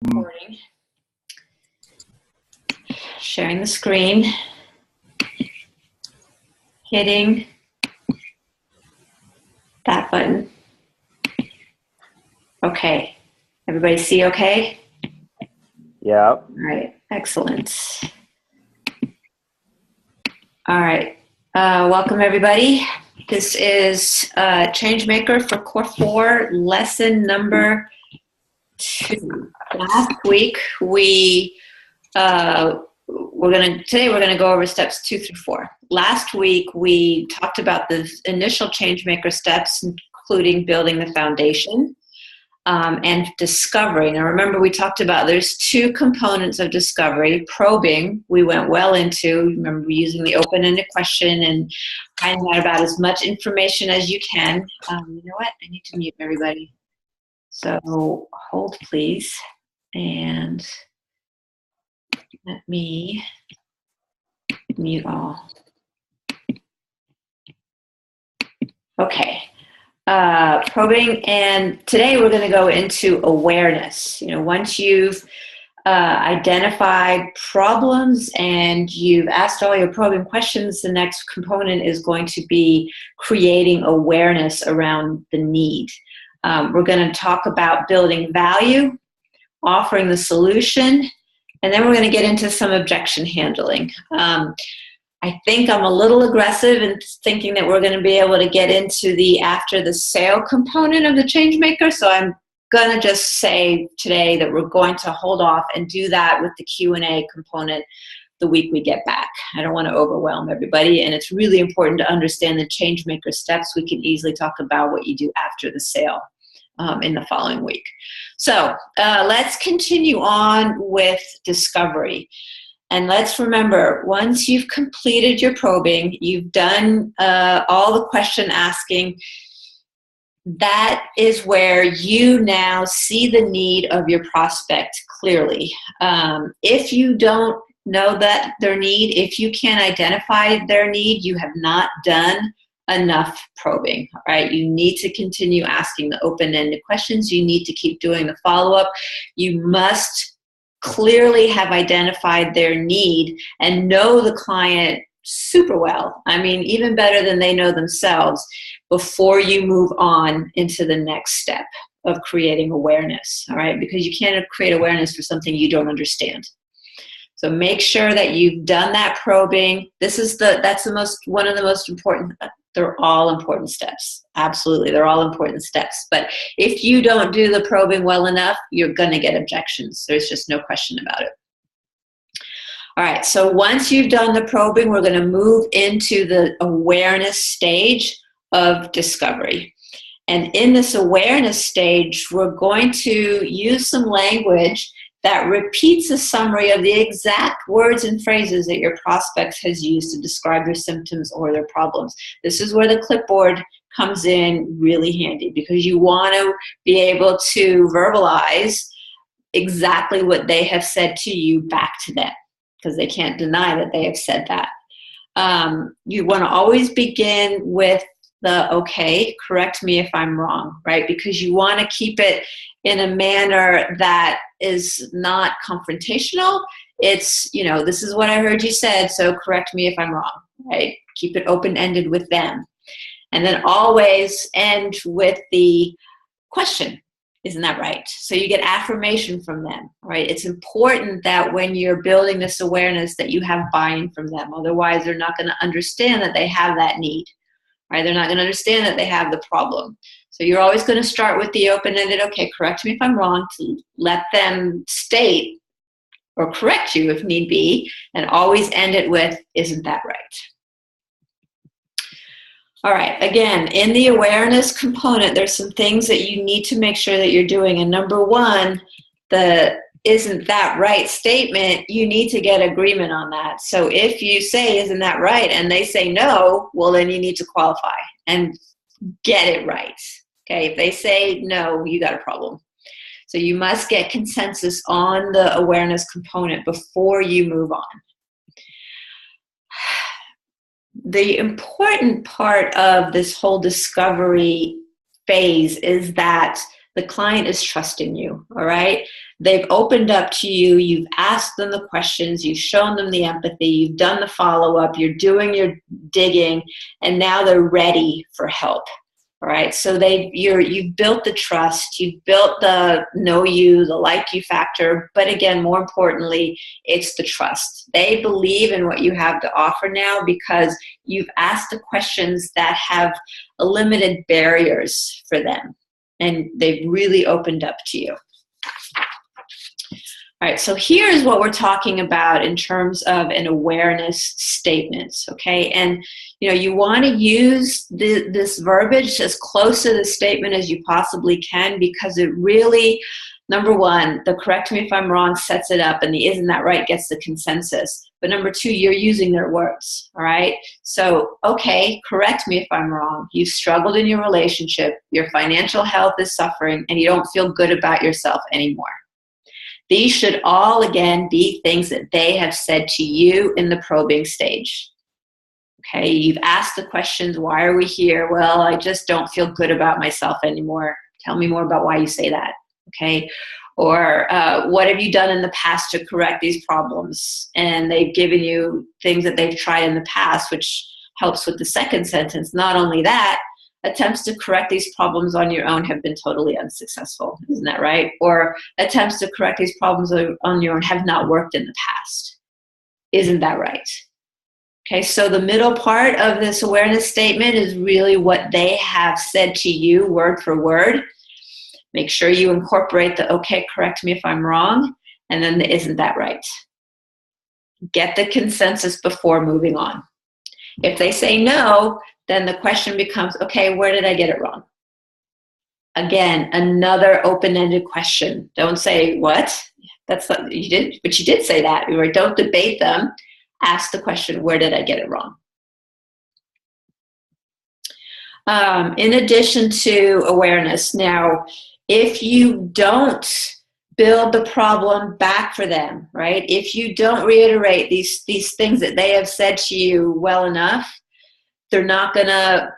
Recording. Sharing the screen. Hitting that button. Okay. Everybody see okay? Yeah. All right. Excellent. All right. Welcome, everybody. This is ChangeMaker for Core 4, lesson number 2. Last week, today we're gonna go over steps 2 through 4. Last week, we talked about the initial ChangeMaker steps, including building the foundation and discovery. Now, remember, we talked about there's 2 components of discovery. Probing, we went well into. Remember, using the open-ended question and finding out about as much information as you can. You know what? I need to mute everybody. So hold, please, and let me mute all. Okay, probing, and today we're going to go into awareness. You know, once you've identified problems and you've asked all your probing questions, the next component is going to be creating awareness around the need. We're going to talk about building value, offering the solution, and then we're going to get into some objection handling. I think I'm a little aggressive in thinking that we're going to be able to get into the after the sale component of the ChangeMaker, so I'm going to just say today that we're going to hold off and do that with the Q&A component the week we get back. I don't want to overwhelm everybody, and it's really important to understand the ChangeMaker steps. We can easily talk about what you do after the sale in the following week. So let's continue on with discovery. And let's remember, once you've completed your probing, you've done all the question asking, that is where you now see the need of your prospect clearly. If you don't know that their need, if you can't identify their need, you have not done enough probing, all right? You need to continue asking the open-ended questions. You need to keep doing the follow-up. You must clearly have identified their need and know the client super well. I mean, even better than they know themselves, before you move on into the next step of creating awareness, all right? Because you can't create awareness for something you don't understand. So make sure that you've done that probing. One of the most important. They're all important steps. Absolutely, they're all important steps. But if you don't do the probing well enough, you're going to get objections. There's just no question about it. All right, so once you've done the probing, we're going to move into the awareness stage of discovery. And in this awareness stage, we're going to use some language that repeats a summary of the exact words and phrases that your prospect has used to describe their symptoms or their problems. This is where the clipboard comes in really handy, because you want to be able to verbalize exactly what they have said to you back to them, because they can't deny that they have said that. You want to always begin with the, okay, correct me if I'm wrong, right? Because you want to keep it in a manner that is not confrontational. It's, you know, this is what I heard you said, so correct me if I'm wrong, right? Keep it open-ended with them. And then always end with the question, isn't that right? So you get affirmation from them, right? It's important that when you're building this awareness that you have buy-in from them. Otherwise, they're not going to understand that they have that need, right? They're not going to understand that they have the problem. So you're always going to start with the open-ended, okay, correct me if I'm wrong, to let them state or correct you if need be, and always end it with, isn't that right? All right, again, in the awareness component, there's some things that you need to make sure that you're doing. And number one, the isn't that right statement, you need to get agreement on that. So if you say, isn't that right, and they say no, well, then you need to qualify and get it right. Okay, if they say no, you got a problem. So you must get consensus on the awareness component before you move on. The important part of this whole discovery phase is that the client is trusting you, all right? They've opened up to you. You've asked them the questions. You've shown them the empathy. You've done the follow-up. You're doing your digging, and now they're ready for help. All right, so you've built the trust, you've built the know you, the like you factor, but again, more importantly, it's the trust. They believe in what you have to offer now because you've asked the questions that have eliminated barriers for them, and they've really opened up to you. All right, so here's what we're talking about in terms of an awareness statement, okay? And you want to use this verbiage as close to the statement as you possibly can, because it really, number one, the correct me if I'm wrong sets it up, and the isn't that right gets the consensus. But number two, you're using their words, all right? So, okay, correct me if I'm wrong. You've struggled in your relationship, your financial health is suffering, and you don't feel good about yourself anymore. These should all, again, be things that they have said to you in the probing stage. Okay, you've asked the questions, why are we here? Well, I just don't feel good about myself anymore. Tell me more about why you say that, okay? Or what have you done in the past to correct these problems? And they've given you things that they've tried in the past, which helps with the second sentence. Not only that, attempts to correct these problems on your own have been totally unsuccessful. Isn't that right? Or attempts to correct these problems on your own have not worked in the past. Isn't that right? Okay, so the middle part of this awareness statement is really what they have said to you word for word. Make sure you incorporate the, okay, correct me if I'm wrong, and then the isn't that right. Get the consensus before moving on. If they say no, then the question becomes, okay, where did I get it wrong? Again, another open-ended question. Don't say, what? That's not, you did, but you did say that. Don't debate them. Ask the question, where did I get it wrong? In addition to awareness, now, if you don't build the problem back for them, right? If you don't reiterate these things that they have said to you well enough, they're not gonna,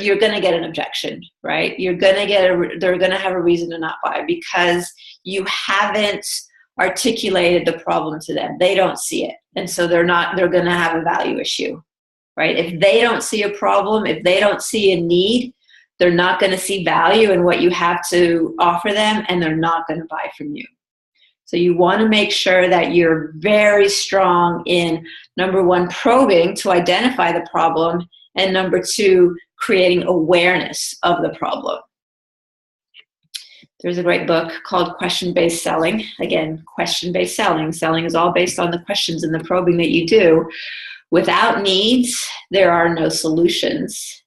you're gonna get an objection, right? They're gonna have a reason to not buy because you haven't articulated the problem to them. They don't see it. And so they're gonna have a value issue, right? If they don't see a problem, if they don't see a need, they're not gonna see value in what you have to offer them, and they're not gonna buy from you. So you want to make sure that you're very strong in, number one, probing to identify the problem, and number two, creating awareness of the problem. There's a great book called Question-Based Selling. Again, question-based selling. Selling is all based on the questions and the probing that you do. Without needs, there are no solutions.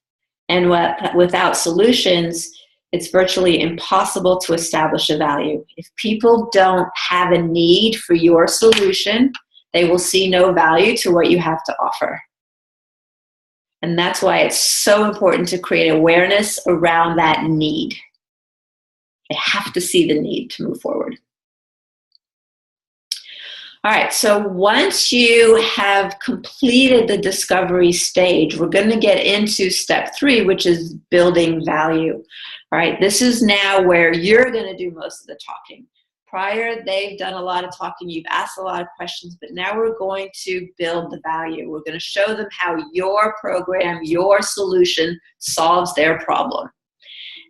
And without solutions, it's virtually impossible to establish a value. If people don't have a need for your solution, they will see no value to what you have to offer. And that's why it's so important to create awareness around that need. They have to see the need to move forward. All right, so once you have completed the discovery stage, we're going to get into step 3, which is building value. All right, this is now where you're going to do most of the talking. Prior, they've done a lot of talking, you've asked a lot of questions, but now we're going to build the value. We're going to show them how your program, your solution solves their problem.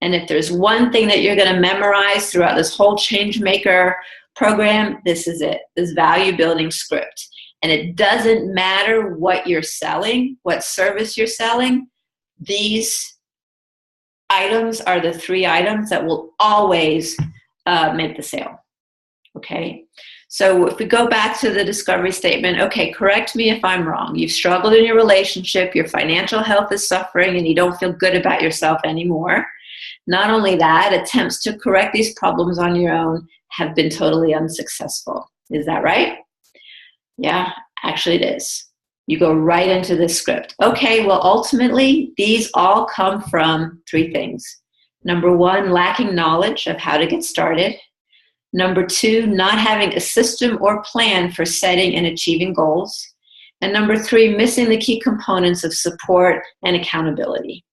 And if there's one thing that you're going to memorize throughout this whole ChangeMaker program, this is it, this value building script. And it doesn't matter what you're selling, what service you're selling, these items are the 3 items that will always make the sale. Okay, so if we go back to the discovery statement, okay, correct me if I'm wrong. You've struggled in your relationship, your financial health is suffering, and you don't feel good about yourself anymore. Not only that, attempts to correct these problems on your own have been totally unsuccessful. Is that right? Yeah, actually it is. You go right into this script. Okay, well, ultimately, these all come from 3 things. Number 1, lacking knowledge of how to get started. Number 2, not having a system or plan for setting and achieving goals. And number 3, missing the key components of support and accountability.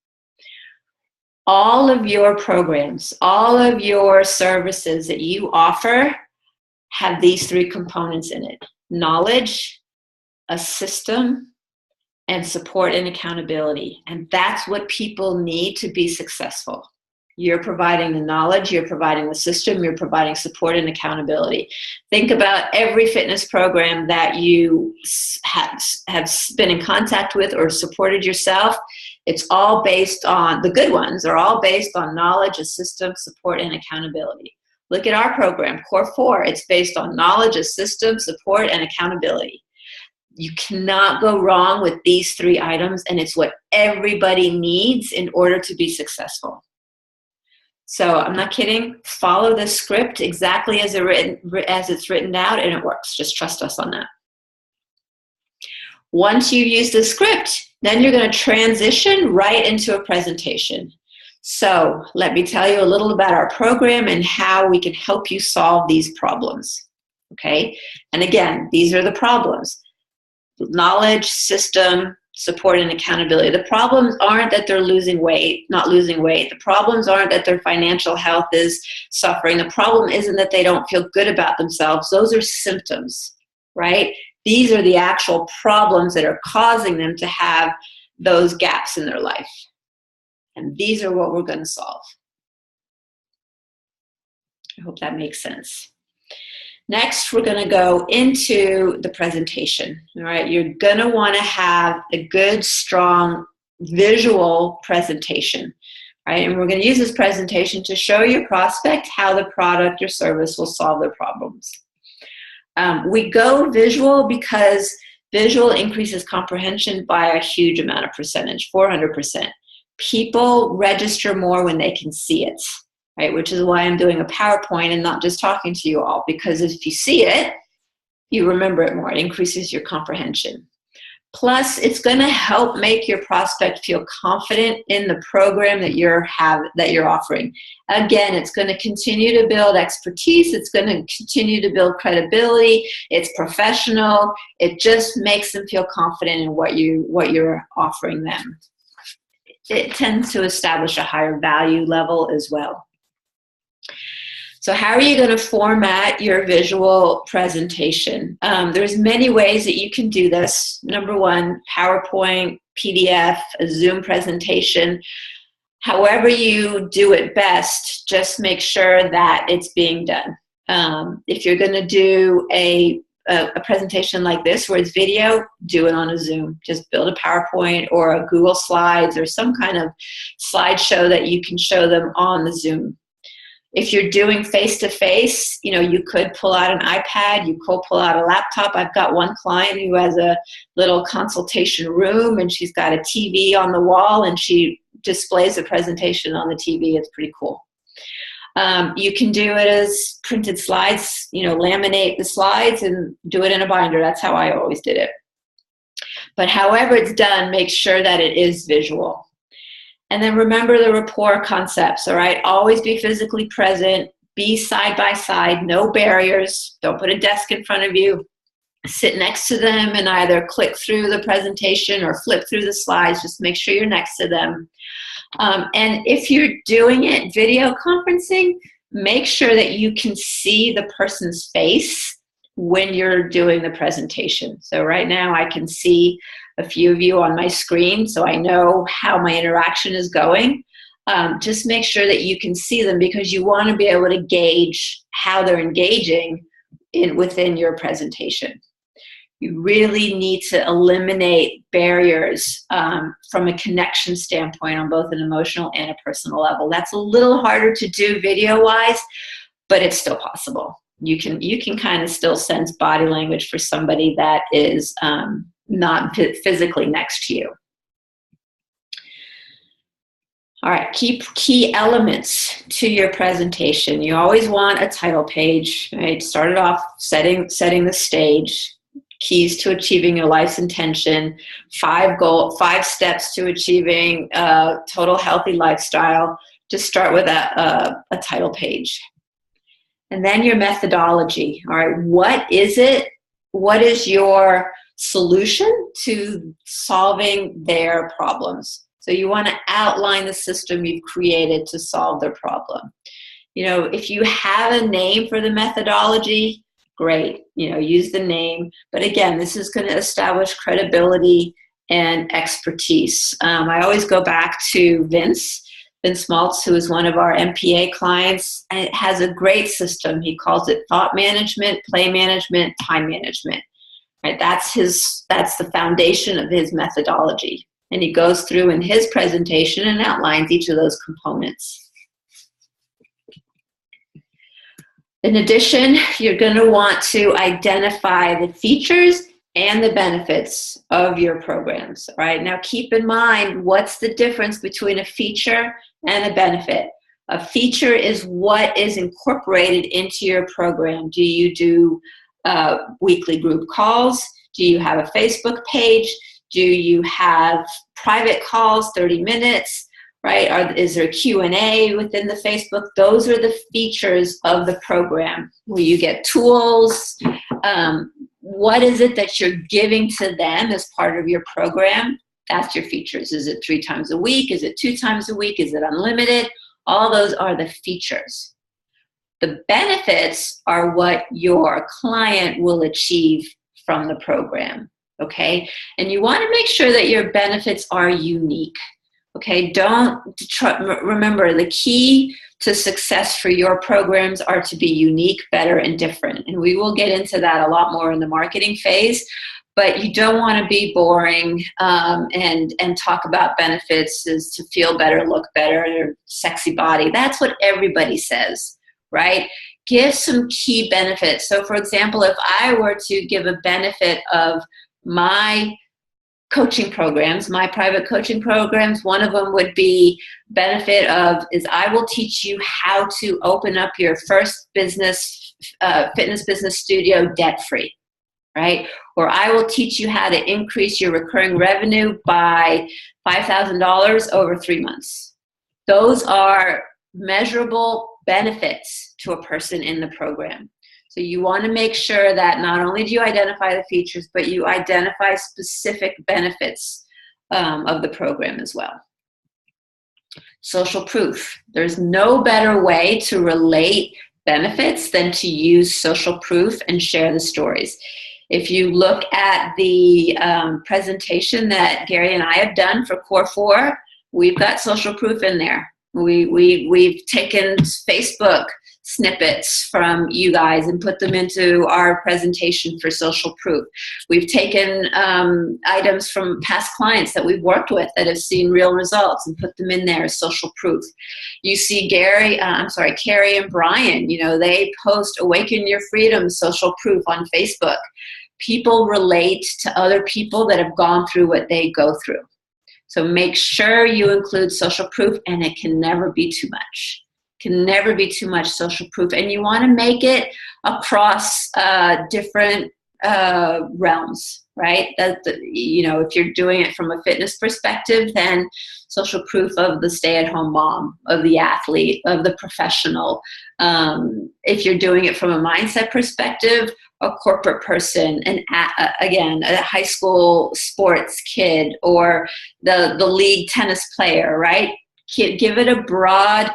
All of your programs, all of your services that you offer have these three components in it: knowledge, a system, and support and accountability. And that's what people need to be successful. You're providing the knowledge, you're providing the system, you're providing support and accountability. Think about every fitness program that you have been in contact with or supported yourself. It's all based on, the good ones are all based on knowledge, a system, support, and accountability. Look at our program, CORE4. It's based on knowledge, a system, support, and accountability. You cannot go wrong with these three items, and it's what everybody needs in order to be successful. So I'm not kidding. Follow the script exactly as it's written out, and it works. Just trust us on that. Once you use the script, then you're going to transition right into a presentation. So let me tell you a little about our program and how we can help you solve these problems. Okay? And again, these are the problems: knowledge, system, support, and accountability. The problems aren't that they're losing weight, not losing weight. The problems aren't that their financial health is suffering. The problem isn't that they don't feel good about themselves. Those are symptoms, right? These are the actual problems that are causing them to have those gaps in their life. And these are what we're going to solve. I hope that makes sense. Next, we're going to go into the presentation. All right, you're going to want to have a good, strong visual presentation. Right, and we're going to use this presentation to show your prospect how the product or service will solve their problems. We go visual because visual increases comprehension by a huge amount of percentage, 400%. People register more when they can see it. Right, which is why I'm doing a PowerPoint and not just talking to you all, because if you see it, you remember it more. It increases your comprehension. Plus, it's going to help make your prospect feel confident in the program that you're offering. Again, it's going to continue to build expertise. It's going to continue to build credibility. It's professional. It just makes them feel confident in what you're offering them. It tends to establish a higher value level as well. So how are you going to format your visual presentation? There's many ways that you can do this. Number one, PowerPoint, PDF, a Zoom presentation. However you do it best, just make sure that it's being done. If you're going to do a presentation like this where it's video, do it on a Zoom. Just build a PowerPoint or a Google Slides or some kind of slideshow that you can show them on the Zoom. If you're doing face-to-face, you could pull out an iPad, you could pull out a laptop. I've got one client who has a little consultation room, and she's got a TV on the wall, and she displays the presentation on the TV. It's pretty cool. You can do it as printed slides, laminate the slides and do it in a binder. That's how I always did it. But however it's done, make sure that it is visual. And then remember the rapport concepts, all right? Always be physically present, be side by side, no barriers. Don't put a desk in front of you. Sit next to them and either click through the presentation or flip through the slides. Just make sure you're next to them. And if you're doing it video conferencing, make sure that you can see the person's face when you're doing the presentation. So right now I can see a few of you on my screen, so I know how my interaction is going. Just make sure that you can see them, because you want to be able to gauge how they're engaging within your presentation. You really need to eliminate barriers from a connection standpoint on both an emotional and a personal level. That's a little harder to do video-wise, but it's still possible. You can kind of still sense body language for somebody that is not physically next to you. All right, key elements to your presentation. You always want a title page, right? Start it off setting the stage. Keys to achieving your life's intention, 5 steps to achieving a total healthy lifestyle. Just start with a title page. And then your methodology. All right, what is it? What is your solution to solving their problems? So you want to outline the system you've created to solve their problem. If you have a name for the methodology, great, use the name. But again, this is going to establish credibility and expertise. I always go back to Vince Maltz, who is one of our MPA clients, and it has a great system. He calls it thought management, play management, time management. Right? That's the foundation of his methodology. And he goes through in his presentation and outlines each of those components. In addition, you're going to want to identify the features and the benefits of your programs. All right, now keep in mind, what's the difference between a feature and a benefit? A feature is what is incorporated into your program. Do you do weekly group calls? Do you have a Facebook page? Do you have private calls, 30 minutes? Right? Is there Q&A within the Facebook? Those are the features of the program. Will you get tools? What is it that you're giving to them as part of your program? That's your features. Is it 3 times a week? Is it 2 times a week? Is it unlimited? All those are the features. The benefits are what your client will achieve from the program, okay? And you want to make sure that your benefits are unique. Okay, remember, the key to success for your programs are to be unique, better, and different. And we will get into that a lot more in the marketing phase, but you don't want to be boring and talk about benefits is to feel better, look better, sexy body. That's what everybody says, right? Give some key benefits. So for example, if I were to give a benefit of my coaching programs, my private coaching programs, one of them would be benefit is I will teach you how to open up your first business, fitness business studio debt-free, right? Or I will teach you how to increase your recurring revenue by $5,000 over 3 months. Those are measurable benefits to a person in the program. So you want to make sure that not only do you identify the features, but you identify specific benefits of the program as well. Social proof. There's no better way to relate benefits than to use social proof and share the stories. If you look at the presentation that Gary and I have done for Core4, we've got social proof in there. We've taken Facebook snippets from you guys and put them into our presentation for social proof. We've taken items from past clients that we've worked with that have seen real results and put them in there as social proof. You see Carrie and Brian, they post Awaken Your Freedom social proof on Facebook. People relate to other people that have gone through what they go through. So make sure you include social proof, and it can never be too much. Can never be too much social proof, and you want to make it across different realms, right? If you're doing it from a fitness perspective, then social proof of the stay-at-home mom, of the athlete, of the professional. If you're doing it from a mindset perspective, a corporate person, again, a high school sports kid, or the league tennis player, right? Give it a broad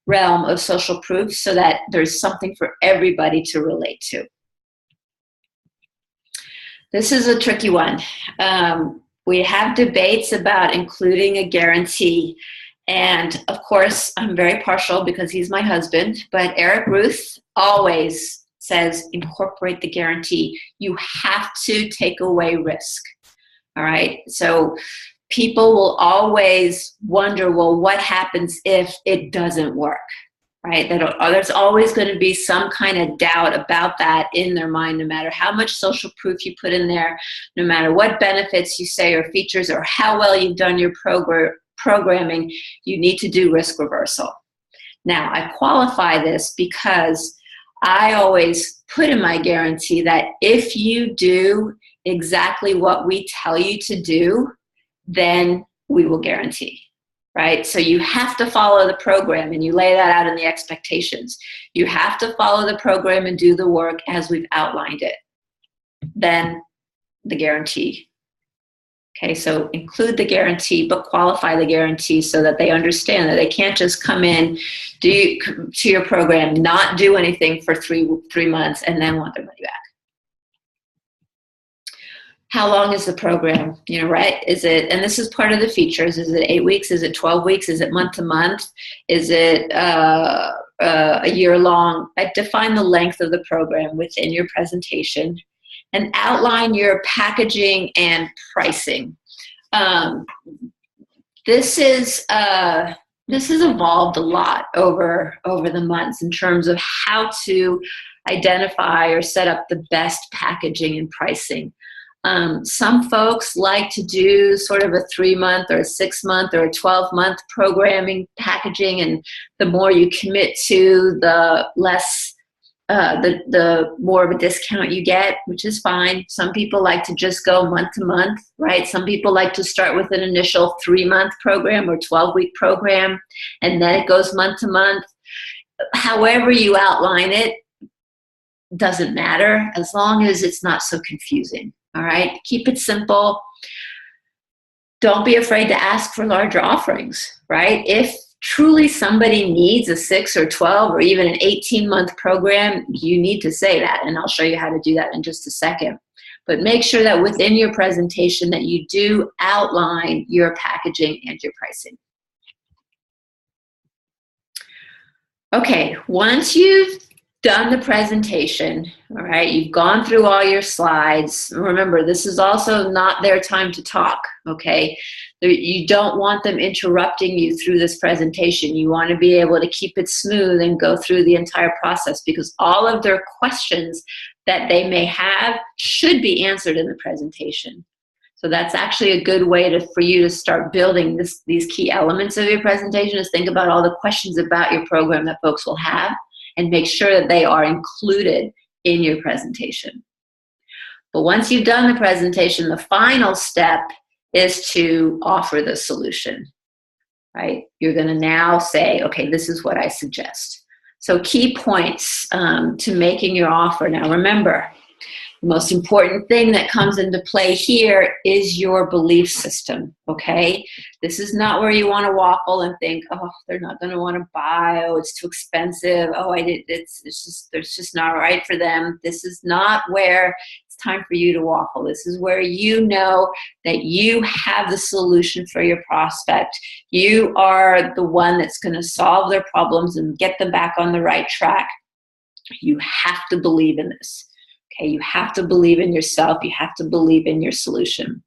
realm of social proof so that there's something for everybody to relate to. This is a tricky one. We have debates about including a guarantee. And of course, I'm very partial because he's my husband, but Eric Ruth always says incorporate the guarantee. You have to take away risk. All right. So people will always wonder, well, what happens if it doesn't work, right? There's always going to be some kind of doubt about that in their mind, no matter how much social proof you put in there, no matter what benefits you say or features or how well you've done your programming, you need to do risk reversal. Now, I qualify this because I always put in my guarantee that if you do exactly what we tell you to do, then we will guarantee, right? So you have to follow the program, and you lay that out in the expectations. You have to follow the program and do the work as we've outlined it. Then the guarantee Okay, so include the guarantee, but qualify the guarantee so that they understand that they can't just come in, do to your program, not do anything for three months, and then want their money back. How long is the program? Right? Is it, and this is part of the features, is it 8 weeks? Is it 12 weeks? Is it month to month? Is it a year long? Define the length of the program within your presentation and outline your packaging and pricing. This has evolved a lot over the months in terms of how to identify or set up the best packaging and pricing. Some folks like to do sort of a 3-month or a 6-month or a 12-month programming packaging, and the more you commit to, the less, the more of a discount you get, which is fine. Some people like to just go month to month, right? Some people like to start with an initial 3-month program or 12-week program, and then it goes month to month. However you outline it doesn't matter, as long as it's not so confusing. All right, keep it simple. Don't be afraid to ask for larger offerings, right? If truly somebody needs a 6 or 12 or even an 18-month program, you need to say that, and I'll show you how to do that in just a second. But make sure that within your presentation that you do outline your packaging and your pricing. Okay, once you've done the presentation, all right, you've gone through all your slides. Remember, this is also not their time to talk, okay? You don't want them interrupting you through this presentation. You want to be able to keep it smooth and go through the entire process, because all of their questions that they may have should be answered in the presentation. So that's actually a good way for you to start building these key elements of your presentation, is think about all the questions about your program that folks will have, and make sure that they are included in your presentation. But once you've done the presentation, the final step is to offer the solution, right? You're going to now say, okay, this is what I suggest. So key points to making your offer. Now remember, the most important thing that comes into play here is your belief system, okay? This is not where you want to waffle and think, oh, they're not going to want to buy, oh, it's too expensive, oh, it's just not right for them. This is not where it's time for you to waffle. This is where you know that you have the solution for your prospect. You are the one that's going to solve their problems and get them back on the right track. You have to believe in this. Okay, you have to believe in yourself. You have to believe in your solution.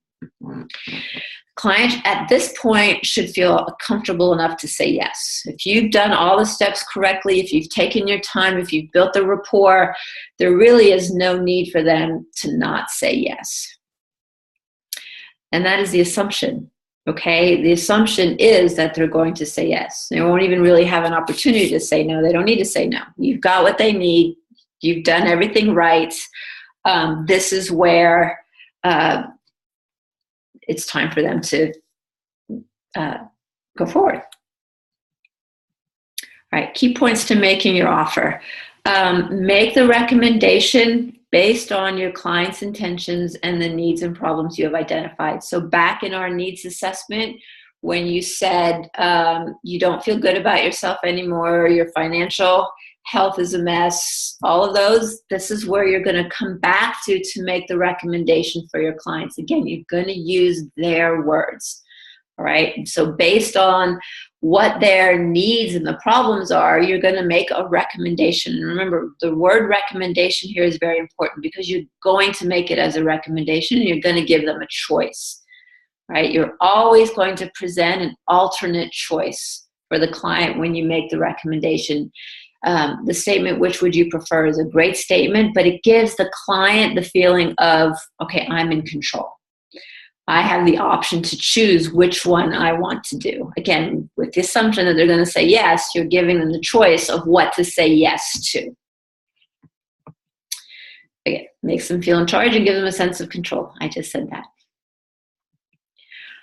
Client at this point should feel comfortable enough to say yes. If you've done all the steps correctly, if you've taken your time, if you've built the rapport, there really is no need for them to not say yes. And that is the assumption. Okay, the assumption is that they're going to say yes. They won't even really have an opportunity to say no. They don't need to say no. You've got what they need. You've done everything right. This is where it's time for them to go forward. All right, key points to making your offer. Make the recommendation based on your client's intentions and the needs and problems you have identified. So back in our needs assessment, when you said you don't feel good about yourself anymore, your financial health is a mess, all of those, this is where you're going to come back to make the recommendation for your clients. Again, you're going to use their words, all right? So based on what their needs and the problems are, you're going to make a recommendation. And remember, the word recommendation here is very important, because you're going to make it as a recommendation and you're going to give them a choice, right? You're always going to present an alternate choice for the client when you make the recommendation. The statement, which would you prefer, is a great statement, but it gives the client the feeling of, okay, I'm in control. I have the option to choose which one I want to do. Again, with the assumption that they're going to say yes, you're giving them the choice of what to say yes to. Again, makes them feel in charge and gives them a sense of control. I just said that.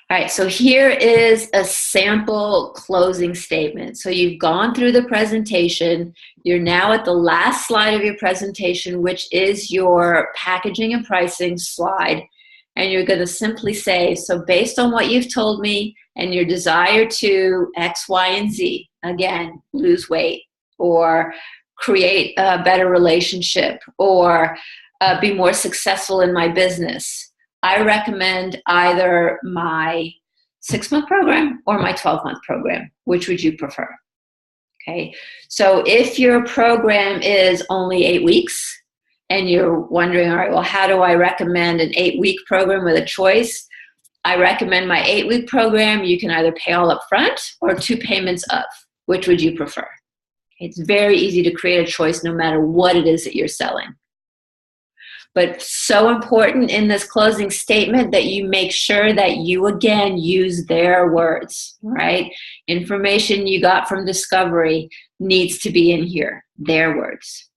All right, so here is a sample closing statement. So you've gone through the presentation. You're now at the last slide of your presentation, which is your packaging and pricing slide. and you're going to simply say, so based on what you've told me and your desire to X, Y, and Z, again, lose weight or create a better relationship or be more successful in my business, I recommend either my 6-month program or my 12-month program. Which would you prefer? Okay, so if your program is only 8 weeks and you're wondering, all right, well, how do I recommend an 8-week program with a choice? I recommend my 8-week program. You can either pay all up front or 2 payments of. Which would you prefer? It's very easy to create a choice no matter what it is that you're selling. But so important in this closing statement that you make sure that you, again, use their words, right? Information you got from discovery needs to be in here, their words.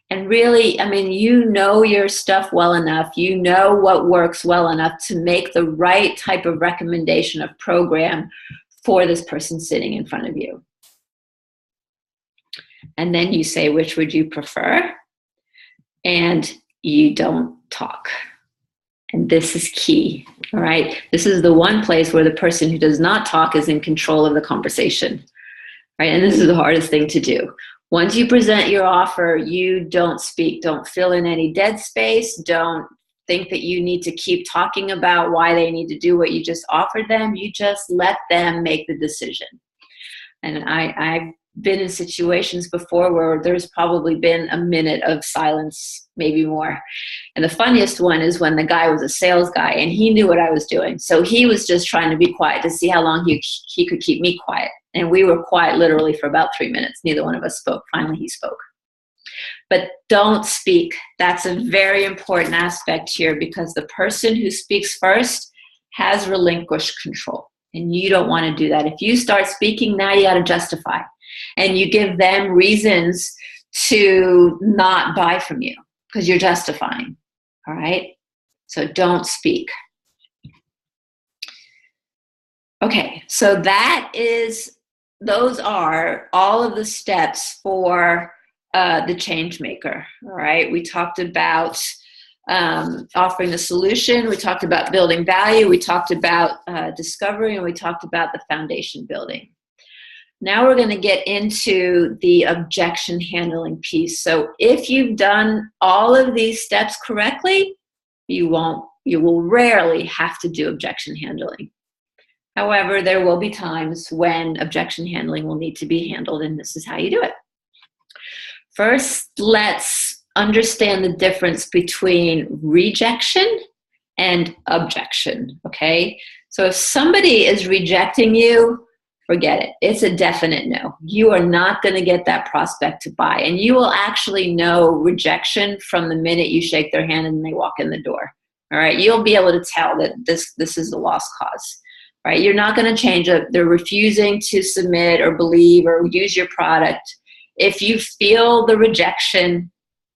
And really, I mean, you know your stuff well enough, you know what works well enough to make the right type of recommendation of program for this person sitting in front of you. And then you say, which would you prefer? And you don't talk. And this is key, all right? This is the one place where the person who does not talk is in control of the conversation, right? And this is the hardest thing to do. Once you present your offer, you don't speak. Don't fill in any dead space. Don't think that you need to keep talking about why they need to do what you just offered them. You just let them make the decision. And I've been in situations before where there's probably been a minute of silence, maybe more. And the funniest one is when the guy was a sales guy and he knew what I was doing. So he was just trying to be quiet to see how long he could keep me quiet. And we were quiet literally for about 3 minutes. Neither one of us spoke. Finally, he spoke. But don't speak. That's a very important aspect here because the person who speaks first has relinquished control. And you don't want to do that. If you start speaking, now you got to justify. And you give them reasons to not buy from you because you're justifying. All right? So don't speak. Okay, so those are all of the steps for the change maker. All right, we talked about offering a solution, we talked about building value, we talked about discovery, and we talked about the foundation building. Now we're going to get into the objection handling piece. So if you've done all of these steps correctly, you will rarely have to do objection handling. However, there will be times when objection handling will need to be handled, and this is how you do it. First, let's understand the difference between rejection and objection, okay? So if somebody is rejecting you, forget it. It's a definite no. You are not going to get that prospect to buy, and you will actually know rejection from the minute you shake their hand and they walk in the door, all right? You'll be able to tell that this is a lost cause. Right? You're not going to change it. They're refusing to submit or believe or use your product. If you feel the rejection,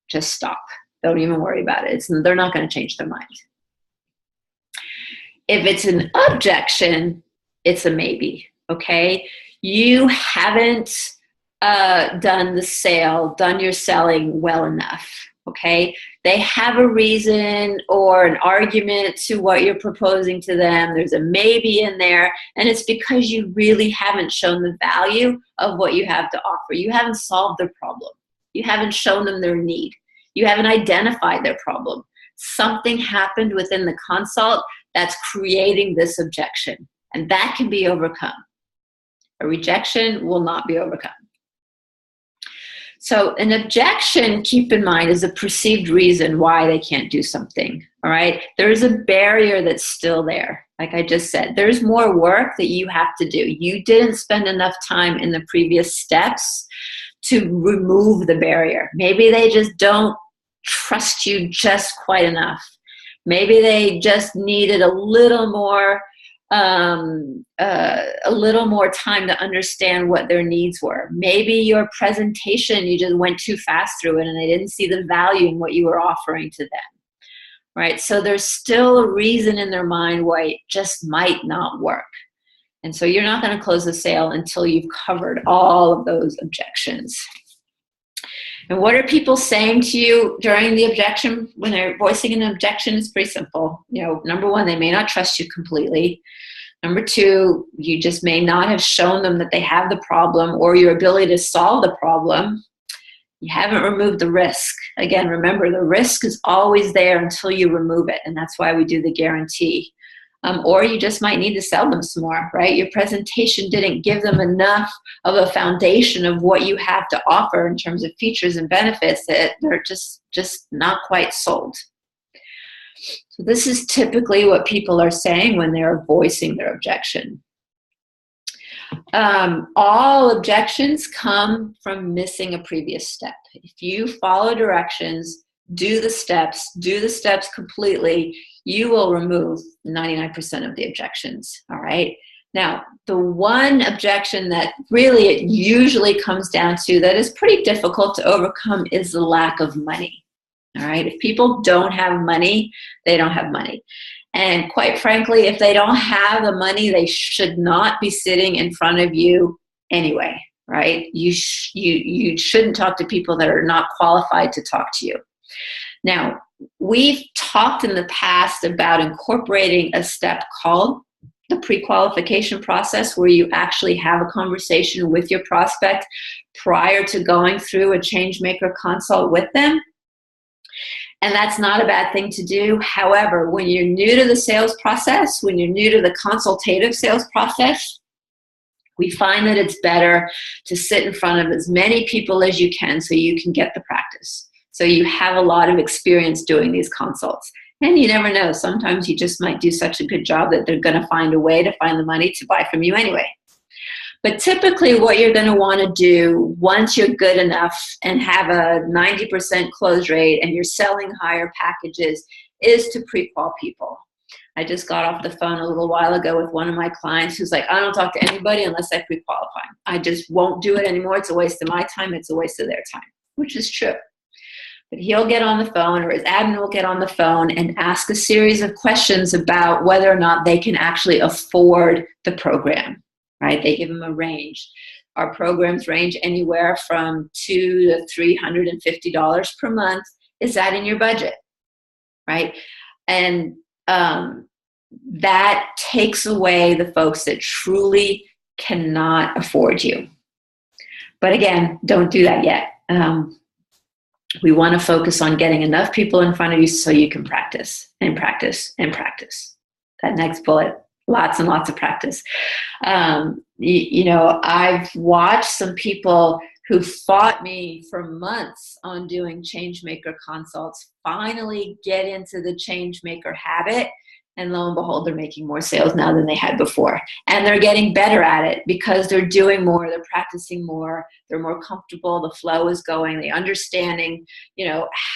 just stop. Don't even worry about it. They're not going to change their mind. If it's an objection, it's a maybe, okay? You haven't done the sale, done your selling well enough, okay? They have a reason or an argument to what you're proposing to them. There's a maybe in there, and it's because you really haven't shown the value of what you have to offer. You haven't solved their problem. You haven't shown them their need. You haven't identified their problem. Something happened within the consult that's creating this objection, and that can be overcome. A rejection will not be overcome. So an objection, keep in mind, is a perceived reason why they can't do something, all right? There's a barrier that's still there. Like I just said, there's more work that you have to do. You didn't spend enough time in the previous steps to remove the barrier. Maybe they just don't trust you just quite enough. Maybe they just needed a little more time to understand what their needs were. Maybe your presentation, you just went too fast through it and they didn't see the value in what you were offering to them, right? So there's still a reason in their mind why it just might not work. And so you're not going to close the sale until you've covered all of those objections. And what are people saying to you during the objection when they're voicing an objection? It's pretty simple. Number one, they may not trust you completely. Number two, you just may not have shown them that they have the problem or your ability to solve the problem. You haven't removed the risk. Again, remember, the risk is always there until you remove it, and that's why we do the guarantee. Or you just might need to sell them some more, right? Your presentation didn't give them enough of a foundation of what you have to offer in terms of features and benefits that they're just not quite sold. So this is typically what people are saying when they're voicing their objection. All objections come from missing a previous step. If you follow directions, do the steps completely, you will remove 99% of the objections, all right? Now, the one objection that really it usually comes down to that is pretty difficult to overcome is the lack of money, all right? If people don't have money, they don't have money. And quite frankly, if they don't have the money, they should not be sitting in front of you anyway, right? You shouldn't talk to people that are not qualified to talk to you. Now, we've talked in the past about incorporating a step called the pre-qualification process, where you actually have a conversation with your prospect prior to going through a ChangeMaker consult with them. And that's not a bad thing to do. However, when you're new to the sales process, when you're new to the consultative sales process, we find that it's better to sit in front of as many people as you can so you can get the practice. So you have a lot of experience doing these consults. And you never know, sometimes you just might do such a good job that they're going to find a way to find the money to buy from you anyway. But typically what you're going to want to do once you're good enough and have a 90% close rate and you're selling higher packages is to pre-qual people. I just got off the phone a little while ago with one of my clients who's like, I don't talk to anybody unless I pre-qualify. I just won't do it anymore. It's a waste of my time. It's a waste of their time, which is true. But he'll get on the phone, or his admin will get on the phone and ask a series of questions about whether or not they can actually afford the program, right? They give them a range. Our programs range anywhere from $200 to $350 per month. Is that in your budget, right? And that takes away the folks that truly cannot afford you. But again, don't do that yet. We want to focus on getting enough people in front of you so you can practice and practice and practice. That next bullet, lots and lots of practice. I've watched some people who fought me for months on doing ChangeMaker consults finally get into the ChangeMaker habit, and lo and behold, they're making more sales now than they had before. And they're getting better at it because they're doing more, they're practicing more, they're more comfortable, the flow is going, they're understanding,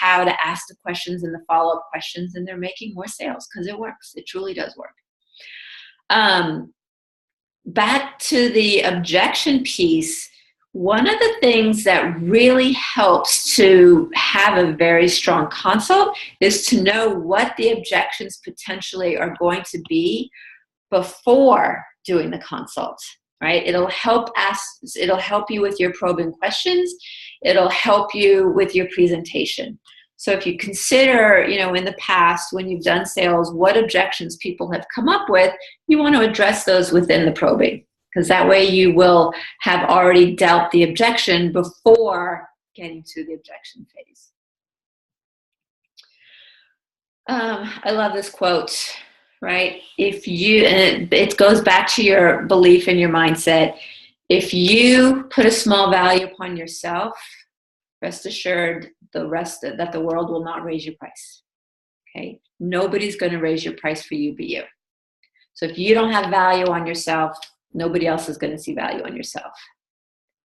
how to ask the questions and the follow-up questions, and they're making more sales because it works. It truly does work. Back to the objection piece, one of the things that really helps to have a very strong consult is to know what the objections potentially are going to be before doing the consult, right? It'll help you with your probing questions. It'll help you with your presentation. So if you consider, in the past when you've done sales, what objections people have come up with, you want to address those within the probing, because that way you will have already dealt the objection before getting to the objection phase. I love this quote, right? And it goes back to your belief in your mindset. If you put a small value upon yourself, rest assured that the world will not raise your price, okay? Nobody's going to raise your price for you but you. So if you don't have value on yourself, nobody else is going to see value on yourself.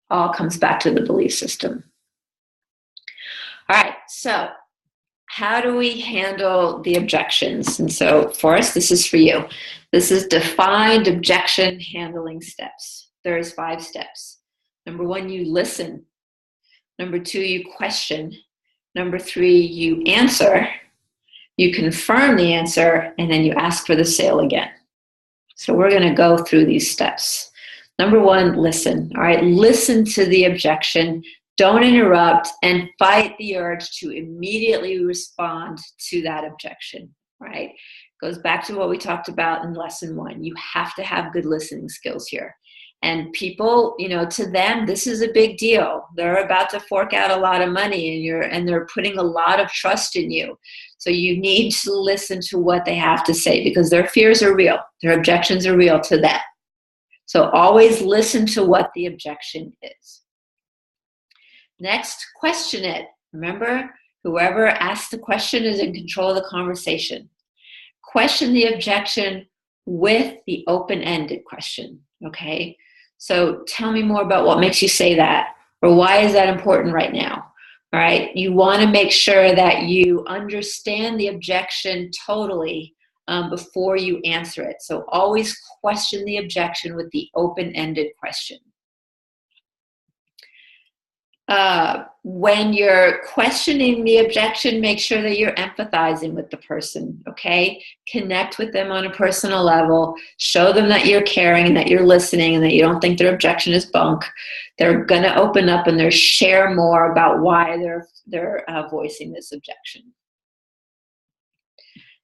All comes back to the belief system. All right, so how do we handle the objections? And so for us, this is for you. This is defined objection handling steps. There's 5 steps. Number 1, you listen. Number 2, you question. Number 3, you answer. You confirm the answer, and then you ask for the sale again. So we're going to go through these steps. Number 1, listen. All right, listen to the objection. Don't interrupt, and fight the urge to immediately respond to that objection, right? Goes back to what we talked about in lesson 1. You have to have good listening skills here. And people, to them, this is a big deal. They're about to fork out a lot of money and they're putting a lot of trust in you. So you need to listen to what they have to say, because their fears are real. Their objections are real to them. So always listen to what the objection is. Next, question it. Remember, whoever asks the question is in control of the conversation. Question the objection with the open-ended question, okay? So tell me more about what makes you say that, or why is that important right now, all right? You want to make sure that you understand the objection totally before you answer it. So always question the objection with the open-ended question. When you're questioning the objection, make sure that you're empathizing with the person, okay? Connect with them on a personal level. Show them that you're caring and that you're listening and that you don't think their objection is bunk. They're going to open up and they'll share more about why they're voicing this objection.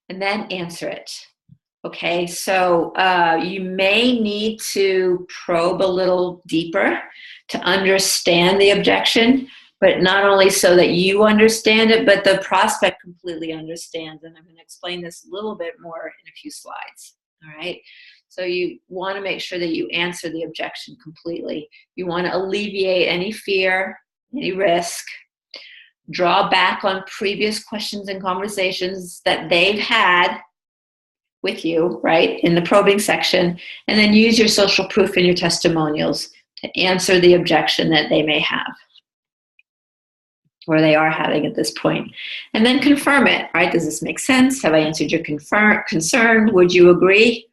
And then answer it. Okay, so you may need to probe a little deeper to understand the objection, but not only so that you understand it, but the prospect completely understands. And I'm going to explain this a little bit more in a few slides. All right, so you want to make sure that you answer the objection completely. You want to alleviate any fear, any risk, draw back on previous questions and conversations that they've had with you, right, in the probing section, and then use your social proof and your testimonials to answer the objection that they may have or they are having at this point. And then confirm it, right? Does this make sense? Have I answered your concern? Would you agree?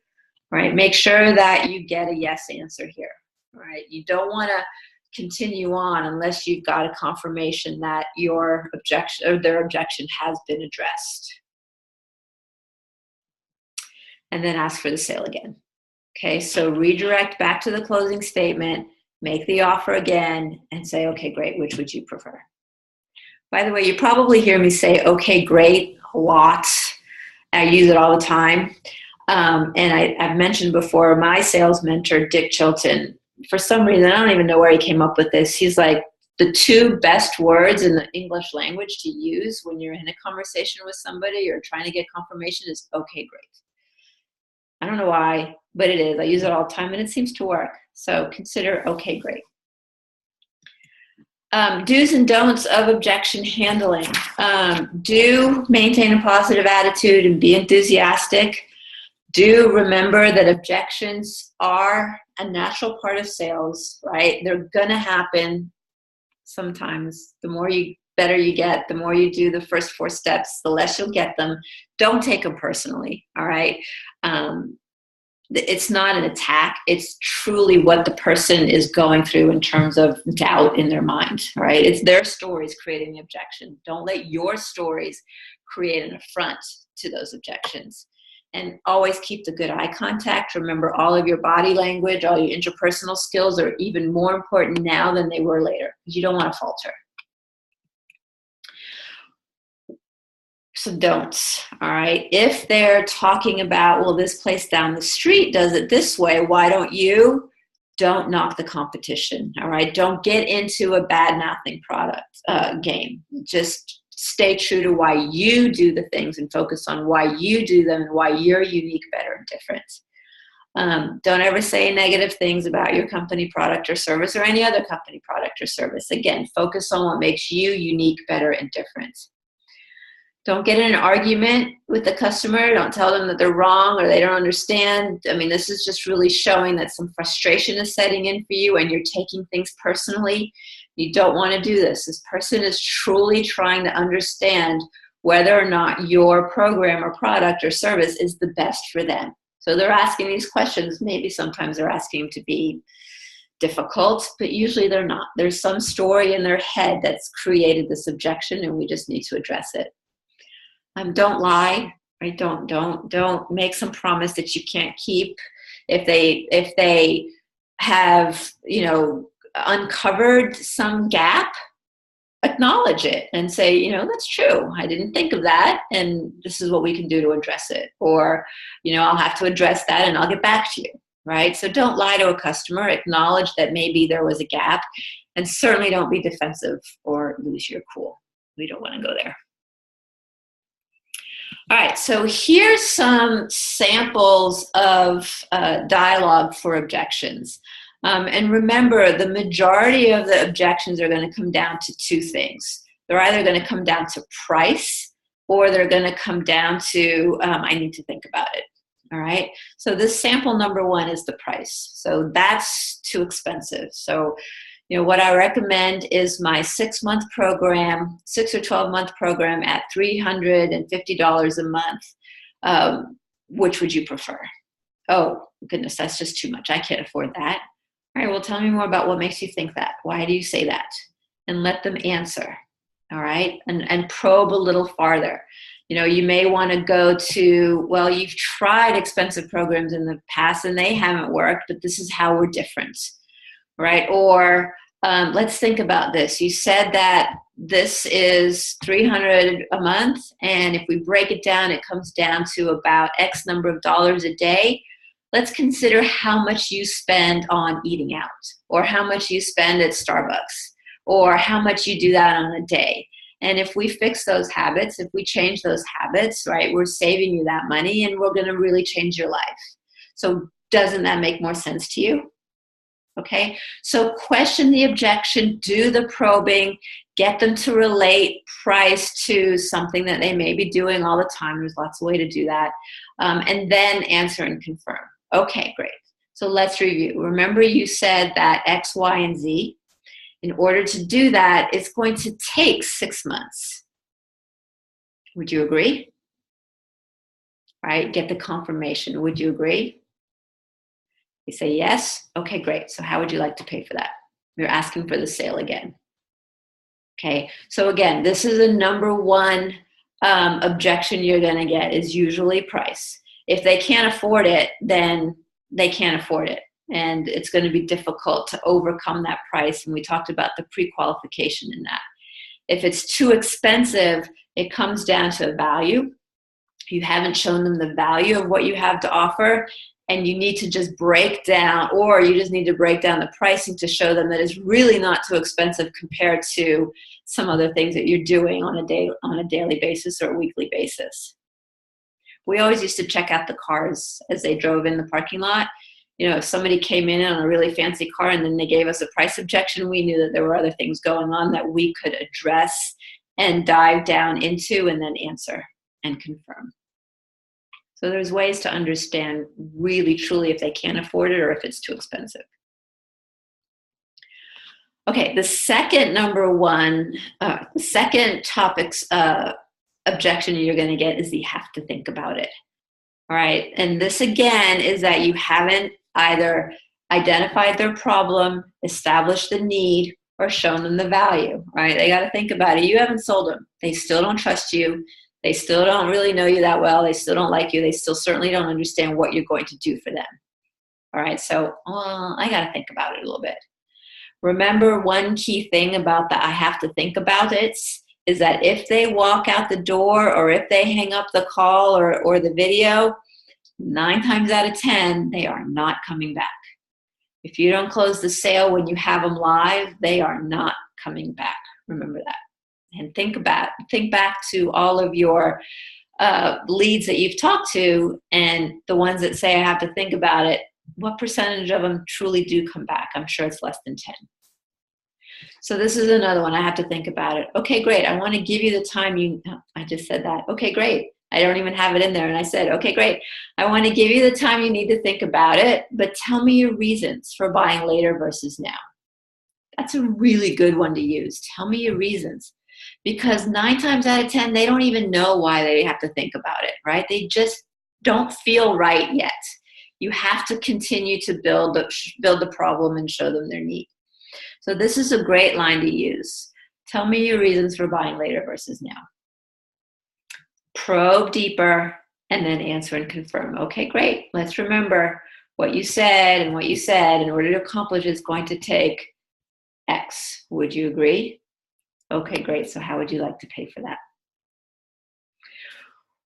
Right? Make sure that you get a yes answer here, right? You don't want to continue on unless you've got a confirmation that your objection or their objection has been addressed. And then ask for the sale again. Okay, so redirect back to the closing statement, make the offer again, and say, okay, great, which would you prefer? By the way, you probably hear me say, okay, great, a lot. I use it all the time. And I've mentioned before, my sales mentor, Dick Chilton, for some reason, I don't even know where he came up with this. He's like, the 2 best words in the English language to use when you're in a conversation with somebody or trying to get confirmation is, okay, great. I don't know why, but it is. I use it all the time, and it seems to work. So consider, okay, great. Do's and don'ts of objection handling. Do maintain a positive attitude and be enthusiastic. Do remember that objections are a natural part of sales, right? They're going to happen sometimes. The better you get, the more you do the first 4 steps, the less you'll get them. Don't take them personally, all right? It's not an attack. It's truly what the person is going through in terms of doubt in their mind, all right? It's their stories creating the objection. Don't let your stories create an affront to those objections. And always keep the good eye contact. Remember, all of your body language, all your interpersonal skills are even more important now than they were later, because you don't want to falter. Some don'ts, all right? If they're talking about, well, this place down the street does it this way, why don't you? Don't knock the competition, all right? Don't get into a bad-mouthing product game. Just stay true to why you do the things and focus on why you do them and why you're unique, better, and different. Don't ever say negative things about your company, product, or service, or any other company, product, or service. Again, focus on what makes you unique, better, and different. Don't get in an argument with the customer. Don't tell them that they're wrong or they don't understand. I mean, this is just really showing that some frustration is setting in for you and you're taking things personally. You don't want to do this. This person is truly trying to understand whether or not your program or product or service is the best for them. So they're asking these questions. Maybe sometimes they're asking them to be difficult, but usually they're not. There's some story in their head that's created this objection, and we just need to address it. Don't lie, right? Don't make some promise that you can't keep. If they have, uncovered some gap, acknowledge it and say, you know, that's true. I didn't think of that, and this is what we can do to address it. Or, you know, I'll have to address that and I'll get back to you, right? So don't lie to a customer. Acknowledge that maybe there was a gap, and certainly don't be defensive or lose your cool. We don't want to go there. All right, so here's some samples of dialogue for objections. And remember, the majority of the objections are going to come down to two things. They're either going to come down to price, or they're going to come down to, I need to think about it. All right, so this sample number one is the price. So that's too expensive. So, you know, what I recommend is my 6-month program, 6 or 12-month program at $350 a month. Which would you prefer? Oh, goodness, that's just too much. I can't afford that. All right, well, tell me more about what makes you think that. Why do you say that? And let them answer, all right? And probe a little farther. You know, you may want to go to, well, you've tried expensive programs in the past and they haven't worked, but this is how we're different, right? Or let's think about this. You said that this is $300 a month, and if we break it down, it comes down to about X number of dollars a day. Let's consider how much you spend on eating out, or how much you spend at Starbucks, or how much you do that on a day. And if we fix those habits, if we change those habits, right, we're saving you that money, and we're going to really change your life. So doesn't that make more sense to you? Okay, so question the objection, do the probing, get them to relate price to something that they may be doing all the time. There's lots of ways to do that. And then answer and confirm. Okay, great. So let's review. Remember, you said that X, Y, and Z. In order to do that, it's going to take 6 months. Would you agree? Right? Get the confirmation. Would you agree? You say yes. Okay, great. So how would you like to pay for that? You're asking for the sale again. Okay, so again, this is the number one objection you're going to get, is usually price. If they can't afford it, then they can't afford it. And it's going to be difficult to overcome that price. And we talked about the pre-qualification in that. If it's too expensive, it comes down to value. You haven't shown them the value of what you have to offer, and you need to just break down, or you just need to break down the pricing to show them that it's really not too expensive compared to some other things that you're doing on a daily basis or a weekly basis. We always used to check out the cars as they drove in the parking lot. You know, if somebody came in on a really fancy car and then they gave us a price objection, we knew that there were other things going on that we could address and dive down into and then answer and confirm. So there's ways to understand really, truly if they can't afford it or if it's too expensive. Okay, the second topic's objection you're going to get is that you have to think about it. All right, and this again is that you haven't either identified their problem, established the need, or shown them the value. Right? They got to think about it. You haven't sold them. They still don't trust you. They still don't really know you that well. They still don't like you. They still certainly don't understand what you're going to do for them. All right, so I got to think about it a little bit. Remember, one key thing about the I have to think about it is that if they walk out the door, or if they hang up the call or the video, 9 times out of 10, they are not coming back. If you don't close the sale when you have them live, they are not coming back. Remember that. And think back to all of your leads that you've talked to, and the ones that say I have to think about it, what percentage of them truly do come back? I'm sure it's less than 10. So this is another one. I have to think about it. Okay, great. I want to give you the time I just said that. Okay, great. I don't even have it in there. And I said, okay, great. I want to give you the time you need to think about it, but tell me your reasons for buying later versus now. That's a really good one to use. Tell me your reasons. Because 9 times out of 10, they don't even know why they have to think about it, right? They just don't feel right yet. You have to continue to build the problem and show them their need. So this is a great line to use. Tell me your reasons for buying later versus now. Probe deeper and then answer and confirm. Okay, great. Let's remember what you said, and what you said in order to accomplish is going to take X. Would you agree? Okay, great. So how would you like to pay for that?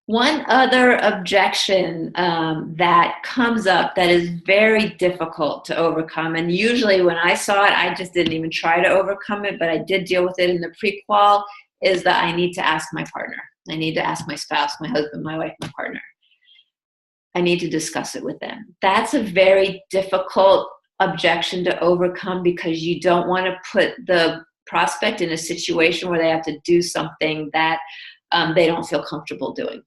One other objection that comes up that is very difficult to overcome, and usually when I saw it, I just didn't even try to overcome it, but I did deal with it in the pre-qual, is that I need to ask my partner. I need to ask my spouse, my husband, my wife, my partner. I need to discuss it with them. That's a very difficult objection to overcome because you don't want to put the prospect in a situation where they have to do something that they don't feel comfortable doing.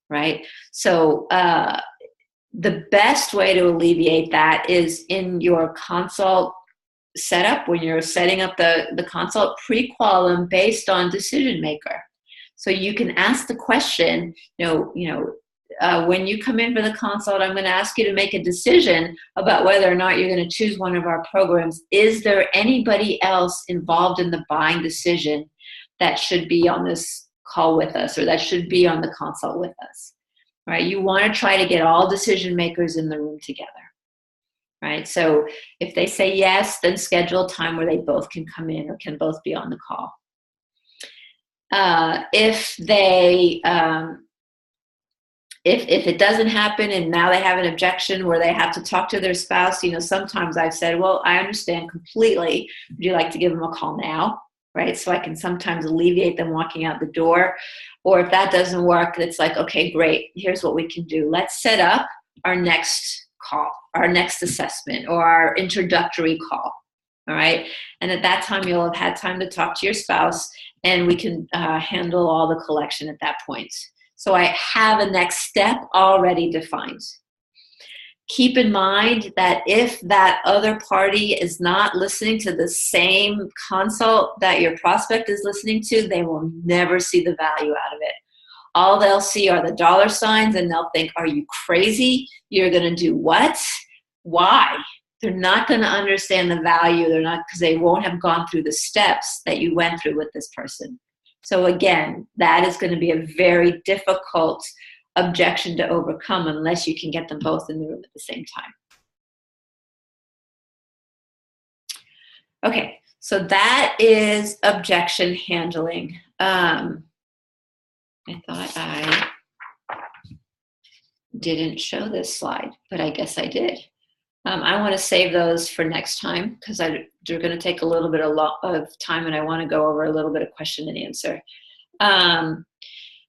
Right? So the best way to alleviate that is in your consult setup, when you're setting up the consult, pre-qual them based on decision maker. So you can ask the question, when you come in for the consult, I'm going to ask you to make a decision about whether or not you're going to choose one of our programs. Is there anybody else involved in the buying decision that should be on this call with us, or that should be on the consult with us, right? You want to try to get all decision makers in the room together, right? So if they say yes, then schedule a time where they both can come in or can both be on the call. If it doesn't happen and now they have an objection where they have to talk to their spouse, sometimes I've said, well, I understand completely. Would you like to give them a call now? Right? So I can sometimes alleviate them walking out the door. Or if that doesn't work, it's like, okay, great. Here's what we can do. Let's set up our next call, our next assessment, or our introductory call. All right. And at that time, you'll have had time to talk to your spouse, and we can handle all the collection at that point. So I have a next step already defined. Keep in mind that if that other party is not listening to the same consult that your prospect is listening to, they will never see the value out of it. All they'll see are the dollar signs, and they'll think, are you crazy? You're going to do what? Why? They're not going to understand the value. They're not, because they won't have gone through the steps that you went through with this person. So again, that is going to be a very difficult objection to overcome unless you can get them both in the room at the same time. Okay, so that is objection handling. I thought I didn't show this slide, but I guess I did. I want to save those for next time because they're going to take a little bit of time, and I want to go over a little bit of question and answer.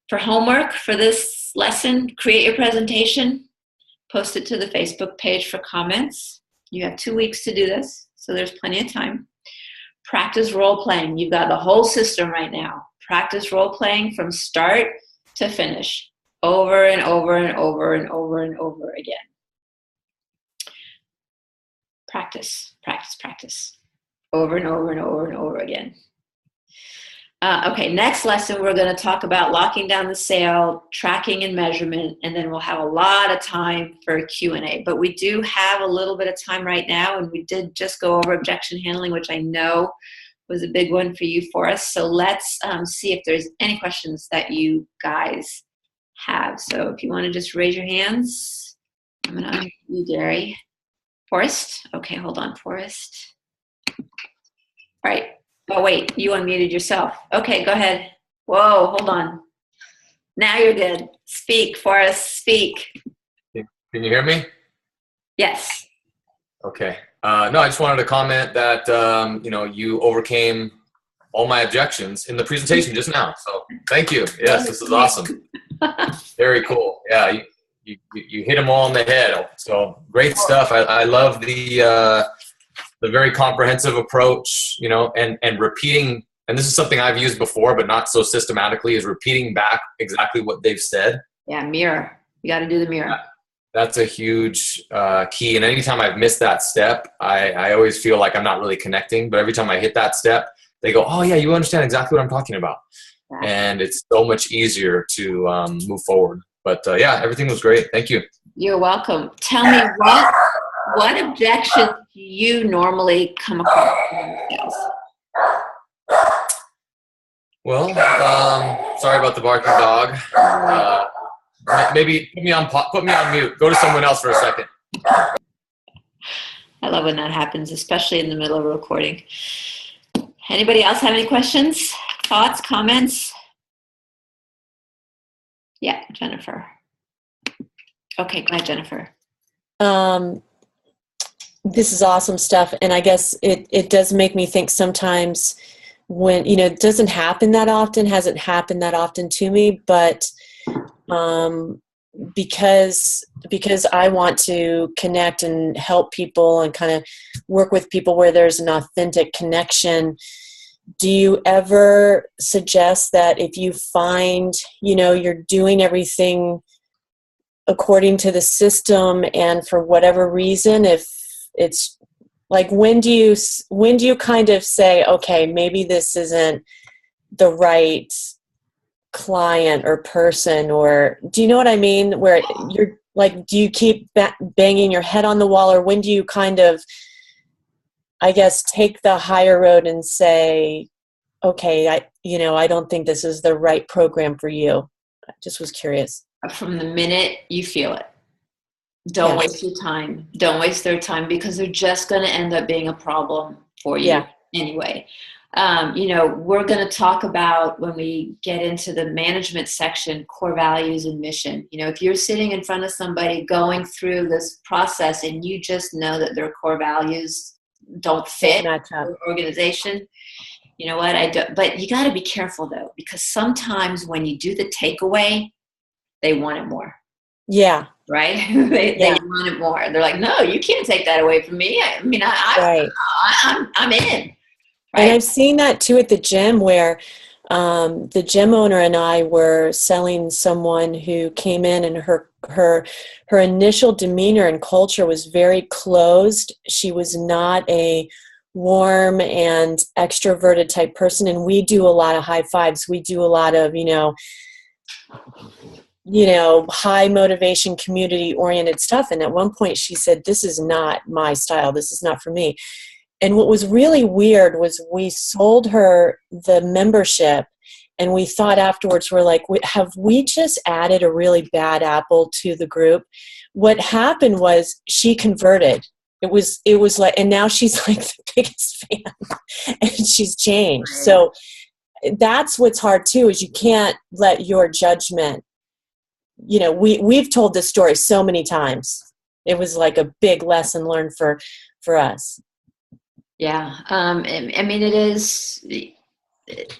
For homework for this lesson, create your presentation, post it to the Facebook page for comments. You have 2 weeks to do this, so there's plenty of time. Practice role playing. You've got the whole system right now. Practice role playing from start to finish, over and over and over and over and over again. Practice, practice, practice, over and over and over and over again. Okay, next lesson, we're going to talk about locking down the sale, tracking and measurement, and then we'll have a lot of time for a Q&A. But we do have a little bit of time right now, and we did just go over objection handling, which I know was a big one for you, Forrest. So let's see if there's any questions that you guys have. So if you want to just raise your hands. I'm going to unmute you, Gary. Forrest? Okay, hold on, Forrest. All right. Oh, wait, you unmuted yourself. Okay, go ahead. Whoa, hold on. Now you're good. Speak, Forrest, speak. Can you hear me? Yes. Okay. No, I just wanted to comment that, you overcame all my objections in the presentation just now. So thank you. Yes, this is awesome. Very cool. Yeah, you hit them all on the head. So great stuff. I love the very comprehensive approach, and repeating, and this is something I've used before, but not so systematically, is repeating back exactly what they've said. Yeah, mirror. You got to do the mirror. That's a huge key. And anytime I've missed that step, I always feel like I'm not really connecting. But every time I hit that step, they go, oh, yeah, you understand exactly what I'm talking about. Yeah. And it's so much easier to move forward. But, yeah, everything was great. Thank you. You're welcome. Tell me, what objections do you normally come across in sales? Well, sorry about the barking dog. Maybe put me on mute. Go to someone else for a second. I love when that happens, especially in the middle of a recording. Anybody else have any questions, thoughts, comments? Yeah, Jennifer. Okay, go ahead, Jennifer. This is awesome stuff. And I guess it does make me think sometimes when, it doesn't happen that often, hasn't happened that often to me, but because I want to connect and help people and kind of work with people where there's an authentic connection, do you ever suggest that if you find, you're doing everything according to the system and for whatever reason, if it's like, when do you kind of say, okay, maybe this isn't the right client or person, or do you know what I mean? Where you're like, do you keep banging your head on the wall, or when do you kind of, I guess, take the higher road and say, okay, I don't think this is the right program for you? I just was curious. From the minute you feel it. Don't waste your time. Don't waste their time, because they're just going to end up being a problem for you anyway. We're going to talk about, when we get into the management section, core values and mission. If you're sitting in front of somebody going through this process and you just know that their core values don't fit your organization, you know what? But you got to be careful though, because sometimes when you do the takeaway, they want it more. Yeah. Right? They want it more. They're like, no, you can't take that away from me. I'm in. Right? And I've seen that too at the gym, where the gym owner and I were selling someone who came in, and her initial demeanor and culture was very closed. She was not a warm and extroverted type person. And we do a lot of high fives. We do a lot of, high motivation, community oriented stuff. And at one point she said, this is not my style. This is not for me. And what was really weird was we sold her the membership, and we thought afterwards, we're like, have we just added a really bad apple to the group? What happened was she converted. It was like, and now she's like the biggest fan, and she's changed. So that's what's hard too, is you can't let your judgment, we've told this story so many times. It was like a big lesson learned for us. Yeah. It is,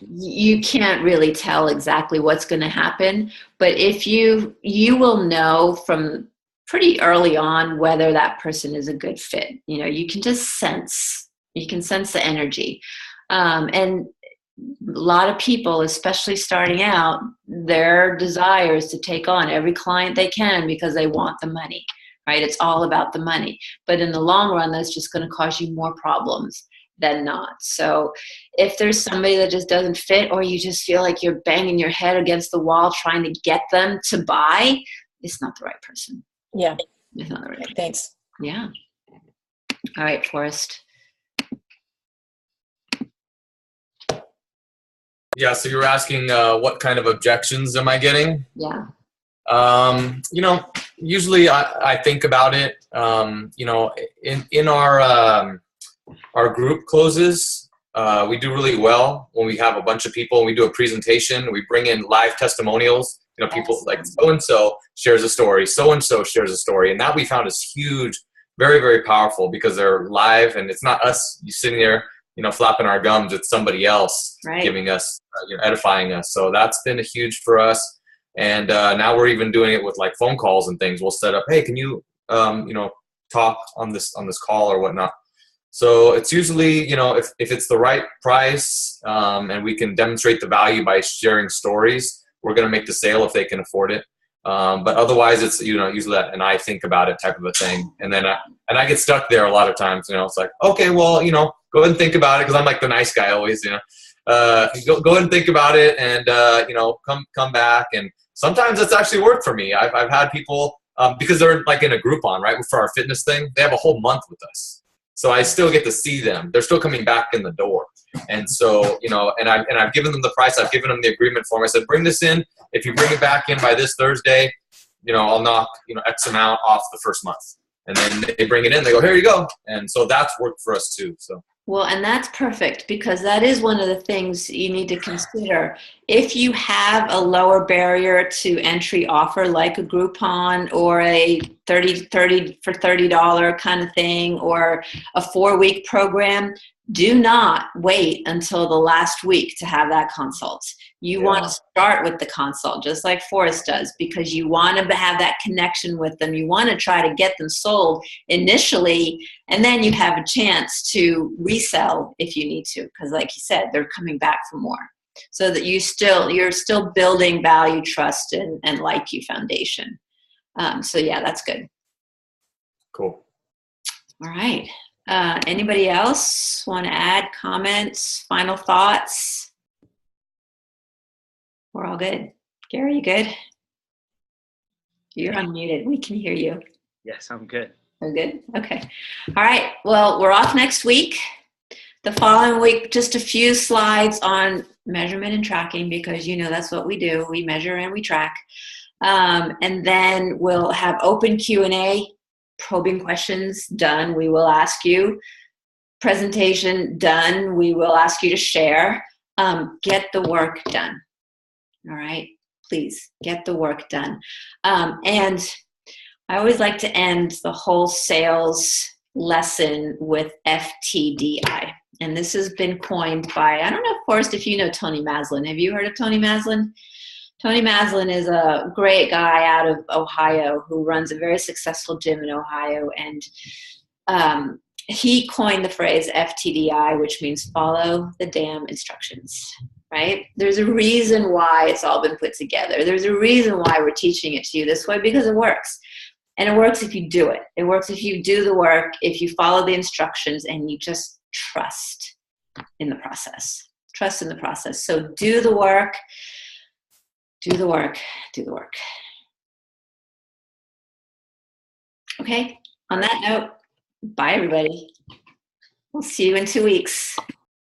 you can't really tell exactly what's going to happen, but if you will know from pretty early on whether that person is a good fit. You can just sense the energy. And a lot of people, especially starting out, their desire is to take on every client they can because they want the money. Right? It's all about the money. But in the long run, that's just going to cause you more problems than not. So if there's somebody that just doesn't fit, or you just feel like you're banging your head against the wall trying to get them to buy, it's not the right person. Yeah. It's not the right person. Thanks. Yeah. All right, Forrest. Yeah, so you were asking what kind of objections am I getting? Yeah. Usually I think about it, in our group closes, we do really well when we have a bunch of people and we do a presentation. We bring in live testimonials. People like so-and-so shares a story, so-and-so shares a story. And that we found is huge, very, very powerful, because they're live and it's not us sitting there, flapping our gums. It's somebody else giving us, edifying us. So that's been a huge for us. And now we're even doing it with like phone calls and things. We'll set up, hey, can you, talk on this call or whatnot. So it's usually, if it's the right price and we can demonstrate the value by sharing stories, we're going to make the sale if they can afford it. But otherwise it's, usually that, and I think about it type of a thing. And then I get stuck there a lot of times, it's like, okay, well, go ahead and think about it. Cause I'm like the nice guy always, go ahead and think about it and, come back. And sometimes it's actually worked for me. I've had people, because they're like in a Groupon, right? For our fitness thing, they have a whole month with us. So I still get to see them. They're still coming back in the door. And so, and I've given them the price. I've given them the agreement form. I said, bring this in. If you bring it back in by this Thursday, I'll knock, X amount off the first month. And then they bring it in. They go, here you go. And so that's worked for us too. So Well, and that's perfect because that is one of the things you need to consider. If you have a lower barrier to entry offer like a Groupon or a 30 for $30 kind of thing or a 4-week program, do not wait until the last week to have that consult. You want to start with the consult, just like Forrest does, because you want to have that connection with them. You want to try to get them sold initially, and then you have a chance to resell if you need to, because like you said, they're coming back for more. So that you're still building value, trust, and like you foundation. So yeah, that's good. Cool. All right. Anybody else want to add comments, final thoughts? We're all good. Gary, you good? You're unmuted. We can hear you. Yes, I'm good. We're good? Okay. All right. Well, we're off next week. The following week, just a few slides on measurement and tracking because, that's what we do. We measure and we track. And then we'll have open Q&A, probing questions done. We will ask you. Presentation done. We will ask you to share. Get the work done. All right, please get the work done. And I always like to end the whole sales lesson with FTDI. And this has been coined by, I don't know, Forrest, if you know Tony Maslin. Have you heard of Tony Maslin? Tony Maslin is a great guy out of Ohio who runs a very successful gym in Ohio. And he coined the phrase FTDI, which means follow the damn instructions. Right? There's a reason why it's all been put together. There's a reason why we're teaching it to you this way, because it works. And it works if you do it. It works if you do the work, if you follow the instructions, and you just trust in the process. Trust in the process. So do the work, do the work, do the work. Okay, on that note, bye everybody. We'll see you in 2 weeks.